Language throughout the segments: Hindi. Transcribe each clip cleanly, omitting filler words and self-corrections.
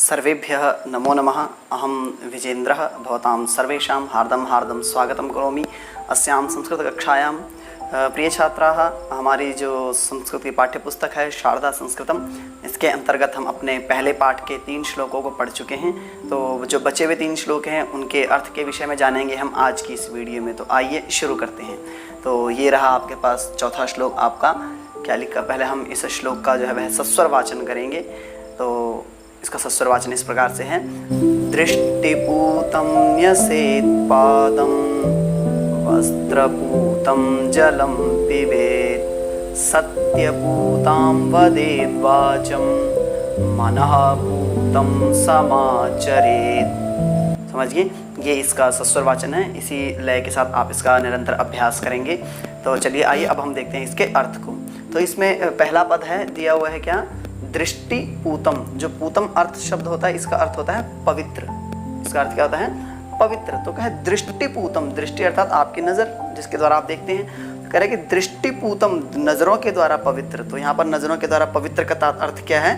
सर्वेभ्यः नमो नमः। अहं विजेन्द्रः भवतां सर्वेषां हार्दं हार्दं स्वागतं करोमि अस्यां संस्कृतकक्षायां। प्रिय छात्राः, हमारी जो संस्कृत की पाठ्यपुस्तक है शारदा संस्कृतम, इसके अंतर्गत हम अपने पहले पाठ के 3 श्लोकों को पढ़ चुके हैं। तो जो बचे हुए 3 श्लोक हैं उनके अर्थ के विषय में जानेंगे हम आज की इस वीडियो में। तो आइए शुरू करते हैं। तो ये रहा आपके पास चौथा श्लोक। आपका क्या लिखा, पहले हम इस श्लोक का जो है वह सस्वर वाचन करेंगे। तो इसका सस्वर वाचन इस प्रकार से है। दृष्टिपूतं न्यसेत् पादं वस्त्रपूतं जलं पिबेत् सत्यपूतां वदेत् वाचं मनःपूतं समाचरेत्। समझिए, ये इसका सस्वर वाचन है। इसी लय के साथ आप इसका निरंतर अभ्यास करेंगे। तो चलिए आइए अब हम देखते हैं इसके अर्थ को। तो इसमें पहला पद है, दिया हुआ है क्या, दृष्टि पूतम। जो पूतम अर्थ शब्द होता है, इसका अर्थ होता है पवित्र। इसका अर्थ क्या होता है, पवित्र। तो कहे दृष्टि पूतम, दृष्टि अर्थात आपकी नज़र जिसके द्वारा आप देखते हैं। तो कह रहे कि दृष्टि पूतम, नज़रों के द्वारा पवित्र। तो यहाँ पर नज़रों के द्वारा पवित्र का अर्थ क्या है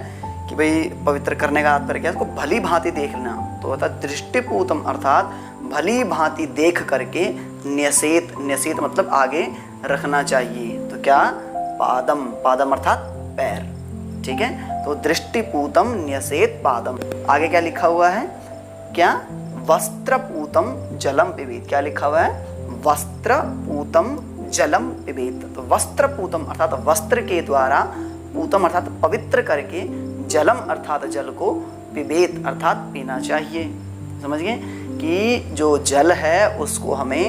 कि भाई पवित्र करने का तात्पर्य क्या है, उसको भली भांति देखना। तो होता है दृष्टि पूतम अर्थात भली भांति देख करके न्यसेत, न्यसेत मतलब आगे रखना चाहिए। तो क्या, पादम, पादम अर्थात पैर। ठीक है, तो दृष्टिपूतम न्यसेत पादम। आगे क्या लिखा हुआ है, क्या, वस्त्रपूतम जलम पिबेत। क्या लिखा हुआ है, वस्त्रपूतम जलम पिबेत। तो वस्त्रपूतम अर्थात वस्त्र के द्वारा, पूतम अर्थात पवित्र करके, जलम अर्थात जल को, पिबेत अर्थात पीना चाहिए। समझ गए कि जो जल है उसको हमें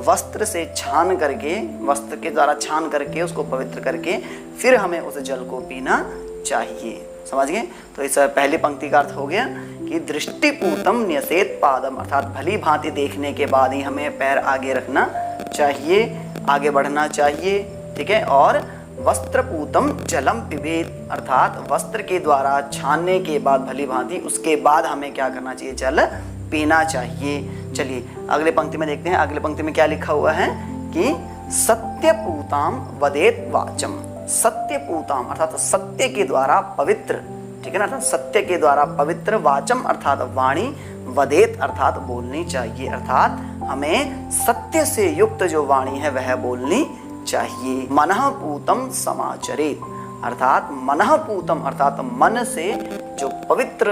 वस्त्र से छान करके, वस्त्र के द्वारा छान करके उसको पवित्र करके फिर हमें उस जल को पीना चाहिए। समझ गए। तो इस पहली पंक्ति का अर्थ हो गया कि दृष्टिपूतम न्यसेत पादम अर्थात भली भांति देखने के बाद ही हमें पैर आगे रखना चाहिए, आगे बढ़ना चाहिए। ठीक है, और वस्त्रपूतम जलम पिबेत अर्थात वस्त्र के द्वारा छानने के बाद भली भांति उसके बाद हमें क्या करना चाहिए, जल पीना चाहिए। चलिए अगले पंक्ति में देखते हैं। अगले पंक्ति में क्या लिखा हुआ है कि सत्यपूताम वदेत वाचम। सत्यपूताम अर्थात सत्य के द्वारा पवित्र, ठीक है ना, अर्थात सत्य के द्वारा पवित्र, वाचम अर्थात वाणी, वदेत अर्थात बोलनी चाहिए। अर्थात हमें सत्य से युक्त जो वाणी है वह बोलनी चाहिए। मनःपूतम समाचरेत अर्थात मनःपूतम अर्थात मन से जो पवित्र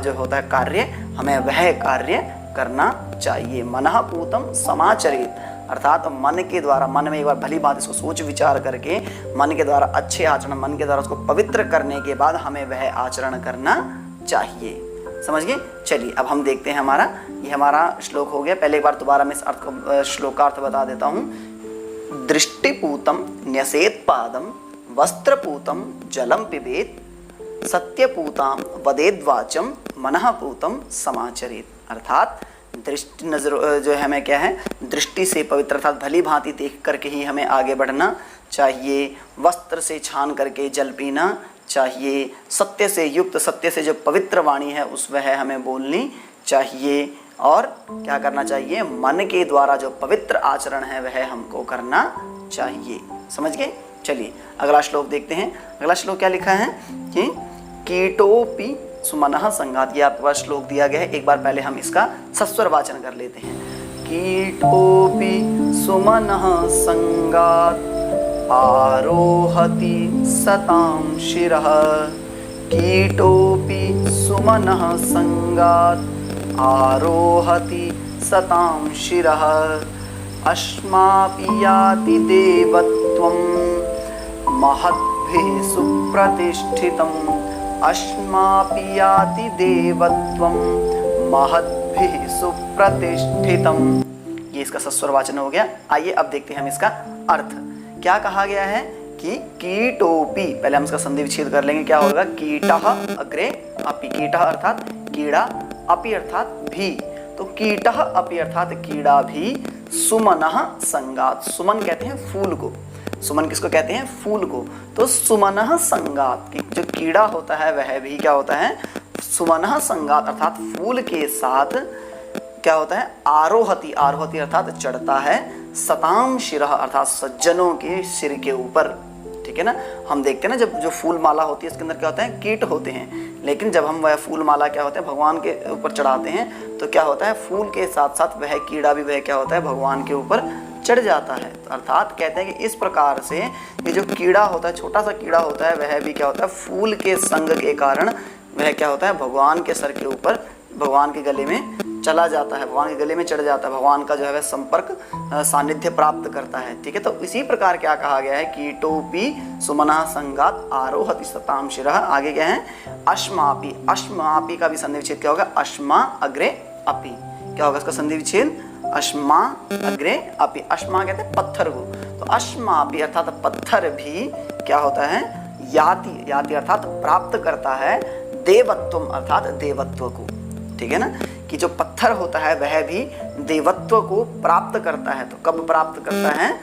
जो होता है कार्य, हमें वह कार्य करना चाहिए। मनःपूतम समाचरेत अर्थात मन के द्वारा, मन में एक बार भली बात इसको सोच विचार करके मन के द्वारा अच्छे आचरण, मन के द्वारा उसको पवित्र करने के बाद हमें वह आचरण करना चाहिए। समझ गए। चलिए अब हम देखते हैं हमारा, ये हमारा श्लोक हो गया। पहले एक बार दोबारा मैं इस अर्थ को, श्लोक का अर्थ बता देता हूँ। दृष्टिपूतम न्यसेत पादम वस्त्रपूतम जलम पिबेत सत्यपूताम वदेद वाचम मनःपूतम समाचरेत। अर्थात दृष्टि, नजर जो है हमें क्या है, दृष्टि से पवित्र अर्थात भली भांति देख करके ही हमें आगे बढ़ना चाहिए। वस्त्र से छान करके जल पीना चाहिए। सत्य से युक्त, सत्य से जो पवित्र वाणी है उस वह हमें बोलनी चाहिए। और क्या करना चाहिए, मन के द्वारा जो पवित्र आचरण है वह हमको करना चाहिए। समझ गए। चलिए अगला श्लोक देखते हैं। अगला श्लोक क्या लिखा है कि कीटोपि सुमनः संगात। ये आपके पास श्लोक दिया गया है। एक बार पहले हम इसका सस्वर वाचन कर लेते हैं। कीटोपि सुमनः संगात आरोहति सतां शिरः। कीटोपि सुमनः संगात आरोहति सतां शिरः। अस्मापि याति देवत्वं महद्भिः सुप्रतिष्ठितम्। अस्मापि याति देवत्वं महद्भिः सुप्रतिष्ठितम्। ये इसका सस्वर वाचन हो गया। आइए अब देखते हैं हम इसका अर्थ। क्या कहा गया है कि कीटोपि, पहले हम इसका संधि विच्छेद कर लेंगे। क्या होगा, कीटः अग्रे अपि। कीटः अर्थात कीड़ा, अपि अर्थात भी। तो कीटः अपि अर्थात कीड़ा भी, सुमनः संगात, सुमन कहते हैं फूल को। सुमन किसको कहते हैं, फूल को। तो सुमनः संगात, जो कीड़ा होता है वह भी क्या होता है, सुमनः संगात अर्थात फूल के साथ क्या होता है, आरोहति, आरोहति अर्थात चढ़ता है, सताम शिरः अर्थात सज्जनों के सिर के ऊपर। ठीक है ना। हम देखते हैं ना जब जो फूल माला होती है इसके अंदर क्या होता है, कीट होते हैं। लेकिन जब हम वह फूल माला क्या होता है भगवान के ऊपर चढ़ाते हैं तो क्या होता है, फूल के साथ साथ वह कीड़ा भी वह क्या होता है भगवान के ऊपर चढ़ जाता है। तो अर्थात कहते हैं कि इस प्रकार से ये जो कीड़ा होता है, छोटा सा कीड़ा होता है, वह भी क्या होता है फूल के संग के कारण वह क्या होता है भगवान के सर के ऊपर, भगवान के गले में चला जाता है, भगवान के गले में चढ़ जाता है, भगवान का जो है वह संपर्क सानिध्य प्राप्त करता है। ठीक है, तो इसी प्रकार क्या कहा गया है, कीटोपी सुमना संगात आरोहति सताम शिरः। आगे क्या है, अश्मापि, अश्मापि का भी संधि विच्छेद क्या होगा, अश्मा अग्रे अपि, क्या होगा इसका संधि विच्छेद, अश्मा अग्रे अपि। अश्मा कहते हैं पत्थर को, तो अश्मापि अर्थात पत्थर भी क्या होता है, याति, याति अर्थात प्राप्त करता है, देवत्वम अर्थात देवत्व को। ठीक है ना, कि जो पत्थर होता है वह भी देवत्व को प्राप्त करता है। तो कब प्राप्त करता है,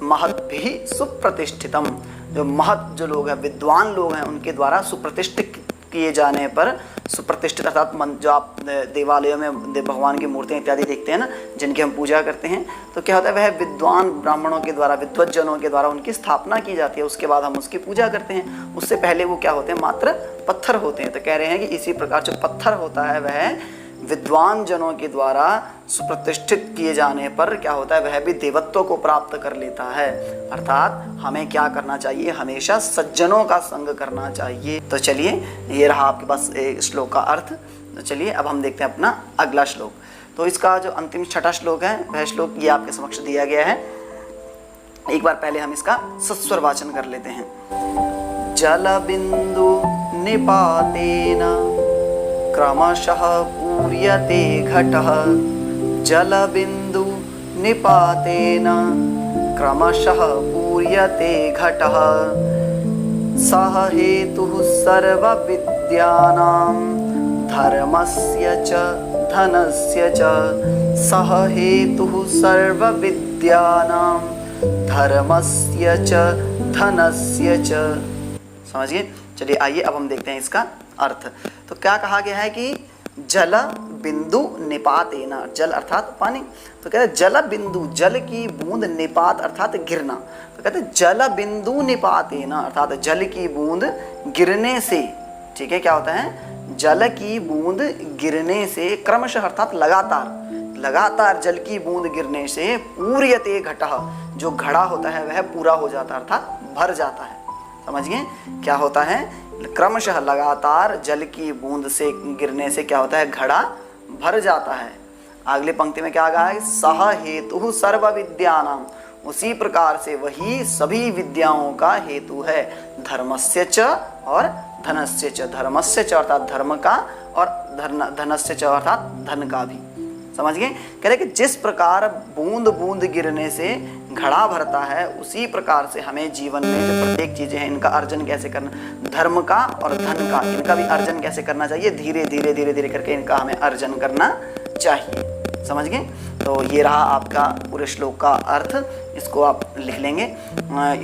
महत भी सुप्रतिष्ठितम, जो महत जो लोग हैं, विद्वान लोग हैं, उनके द्वारा सुप्रतिष्ठित किए जाने पर, सुप्रतिष्ठित अर्थात जो आप देवालयों में भगवान की मूर्तियाँ इत्यादि देखते हैं ना, जिनकी हम पूजा करते हैं, तो क्या होता है वह विद्वान ब्राह्मणों के द्वारा, विद्वज्जनों के द्वारा उनकी स्थापना की जाती है, उसके बाद हम उसकी पूजा करते हैं। उससे पहले वो क्या होते हैं, मात्र पत्थर होते हैं। तो कह रहे हैं कि इसी प्रकार जो पत्थर होता है वह विद्वान जनों के द्वारा सुप्रतिष्ठित किए जाने पर क्या होता है, वह भी देवत्व को प्राप्त कर लेता है। अर्थात हमें क्या करना चाहिए, हमेशा सज्जनों का संग करना चाहिए। तो चलिए, ये रहा आपके पास श्लोक का अर्थ। तो चलिए अब हम देखते हैं अपना अगला श्लोक। तो इसका जो अंतिम छठा श्लोक है, वह श्लोक ये आपके समक्ष दिया गया है। एक बार पहले हम इसका सस्वर वाचन कर लेते हैं। जल बिंदु निपातेन क्रमशः पूर्यते घटः, जलबिंदु निपातेन क्रमशः पूर्यते घटः, सः हेतुः सर्वविद्यानां धर्मस्य च धनस्य च, सः हेतुः सर्वविद्यानां धर्मस्य च धनस्य च। समझिए, चलिए आइए अब हम देखते हैं इसका अर्थ। तो क्या कहा गया है कि जल बिंदु निपातेना, जल अर्थात पानी, तो कहते हैं जल बिंदु, जल की बूंद, निपात अर्थात गिरना, तो कहते हैं जल बिंदु निपातेना अर्थात जल की बूंद गिरने से। ठीक है, क्या होता है, जल की बूंद गिरने से, क्रमशः अर्थात लगातार, लगातार जल की बूंद गिरने से पूर्यते घटः, जो घड़ा होता है वह पूरा हो जाता है अर्थात भर जाता है। समझिए, क्या होता है, क्रमशः लगातार जल की बूंद से गिरने से क्या होता है, घड़ा भर जाता है। अगली पंक्ति में क्या कहा है, सह हेतु सर्व विद्यानाम, उसी प्रकार से वही सभी विद्याओं का हेतु है, धर्मस्य च और धनस्य च, धर्मस्य च अर्थात धर्म का, और धनस्य च अर्थात धन का भी। समझ गए, कह रहे कि जिस प्रकार बूंद बूंद गिरने से घड़ा भरता है, उसी प्रकार से हमें जीवन में जो प्रत्येक चीजें हैं इनका अर्जन कैसे करना, धर्म का और धन का, इनका भी अर्जन कैसे करना चाहिए, धीरे धीरे धीरे धीरे करके इनका हमें अर्जन करना चाहिए। समझ गए, तो ये रहा आपका पूरे श्लोक का अर्थ, इसको आप लिख लेंगे।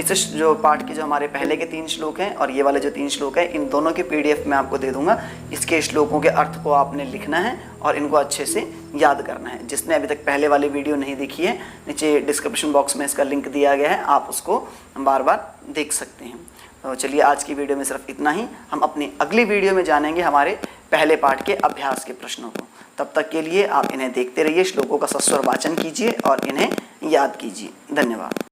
इस जो पाठ के जो हमारे पहले के 3 श्लोक हैं और ये वाले जो 3 श्लोक हैं, इन दोनों की PDF मैं आपको दे दूंगा। इसके श्लोकों के अर्थ को आपने लिखना है और इनको अच्छे से याद करना है। जिसने अभी तक पहले वाली वीडियो नहीं देखी है, नीचे डिस्क्रिप्शन बॉक्स में इसका लिंक दिया गया है, आप उसको बार बार देख सकते हैं। तो चलिए आज की वीडियो में सिर्फ इतना ही। हम अपनी अगली वीडियो में जानेंगे हमारे पहले पाठ के अभ्यास के प्रश्नों को। तब तक के लिए आप इन्हें देखते रहिए, श्लोकों का सस्वर वाचन कीजिए और इन्हें याद कीजिए। धन्यवाद।